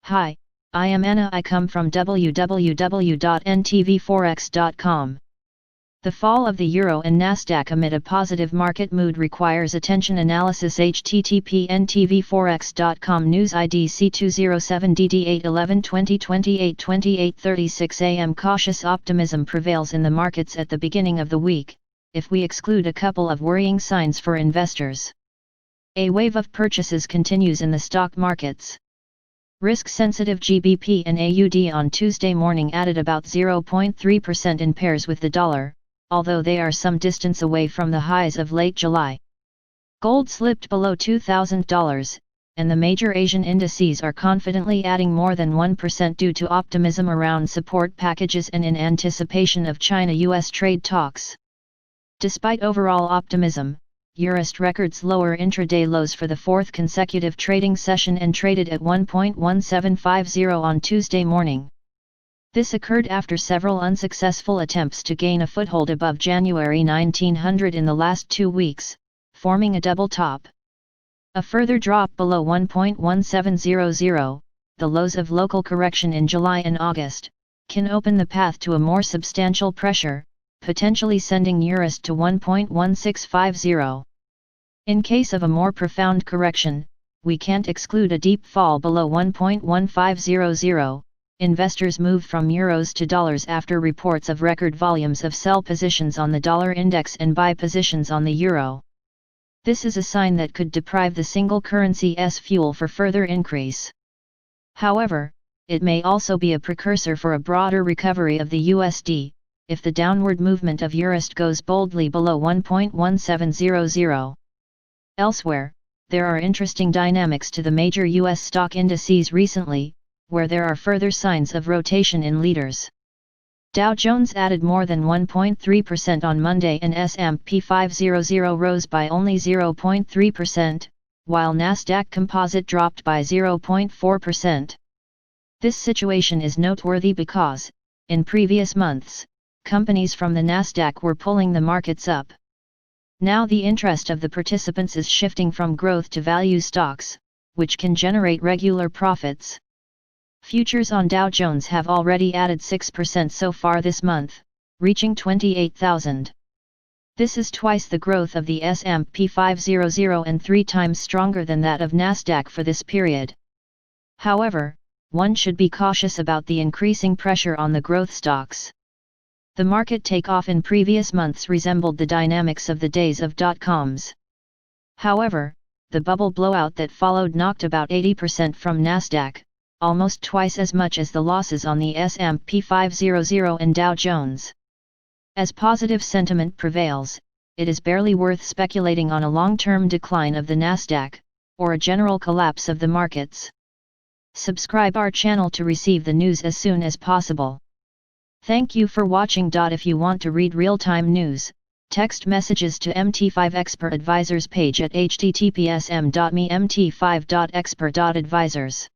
Hi, I am Anna. I come from www.ntvforex.com. The fall of the Euro and Nasdaq amid a positive market mood requires attention analysis. http ntvforex.com News ID C207DD 8/11/2028 28:36 am. Cautious optimism prevails in the markets at the beginning of the week, if we exclude a couple of worrying signs for investors. A wave of purchases continues in the stock markets. Risk-sensitive GBP and AUD on Tuesday morning added about 0.3% in pairs with the dollar, although they are some distance away from the highs of late July. Gold slipped below $2,000, and the major Asian indices are confidently adding more than 1% due to optimism around support packages and in anticipation of China-US trade talks. Despite overall optimism, Eurist records lower intraday lows for the fourth consecutive trading session and traded at 1.1750 on Tuesday morning. This occurred after several unsuccessful attempts to gain a foothold above January 1900 in the last 2 weeks, forming a double top. A further drop below 1.1700, the lows of local correction in July and August, can open the path to a more substantial pressure, potentially sending Eurist to 1.1650. In case of a more profound correction, we can't exclude a deep fall below 1.1500. Investors moved from euros to dollars after reports of record volumes of sell positions on the dollar index and buy positions on the euro. This is a sign that could deprive the single currency's fuel for further increase. However, it may also be a precursor for a broader recovery of the USD, if the downward movement of Eurist goes boldly below 1.1700. Elsewhere, there are interesting dynamics to the major US stock indices recently, where there are further signs of rotation in leaders. Dow Jones added more than 1.3% on Monday and S&P 500 rose by only 0.3%, while Nasdaq Composite dropped by 0.4%. This situation is noteworthy because, in previous months, companies from the Nasdaq were pulling the markets up. Now the interest of the participants is shifting from growth to value stocks, which can generate regular profits. Futures on Dow Jones have already added 6% so far this month, reaching 28,000. This is twice the growth of the S&P 500 and 3 times stronger than that of Nasdaq for this period. However, one should be cautious about the increasing pressure on the growth stocks. The market takeoff in previous months resembled the dynamics of the days of dot-coms. However, the bubble blowout that followed knocked about 80% from Nasdaq, almost twice as much as the losses on the S&P 500 and Dow Jones. As positive sentiment prevails, it is barely worth speculating on a long-term decline of the Nasdaq, or a general collapse of the markets. Subscribe our channel to receive the news as soon as possible. Thank you for watching. If you want to read real-time news, text messages to MT5 Expert Advisors page at https://mt5.expert.advisors.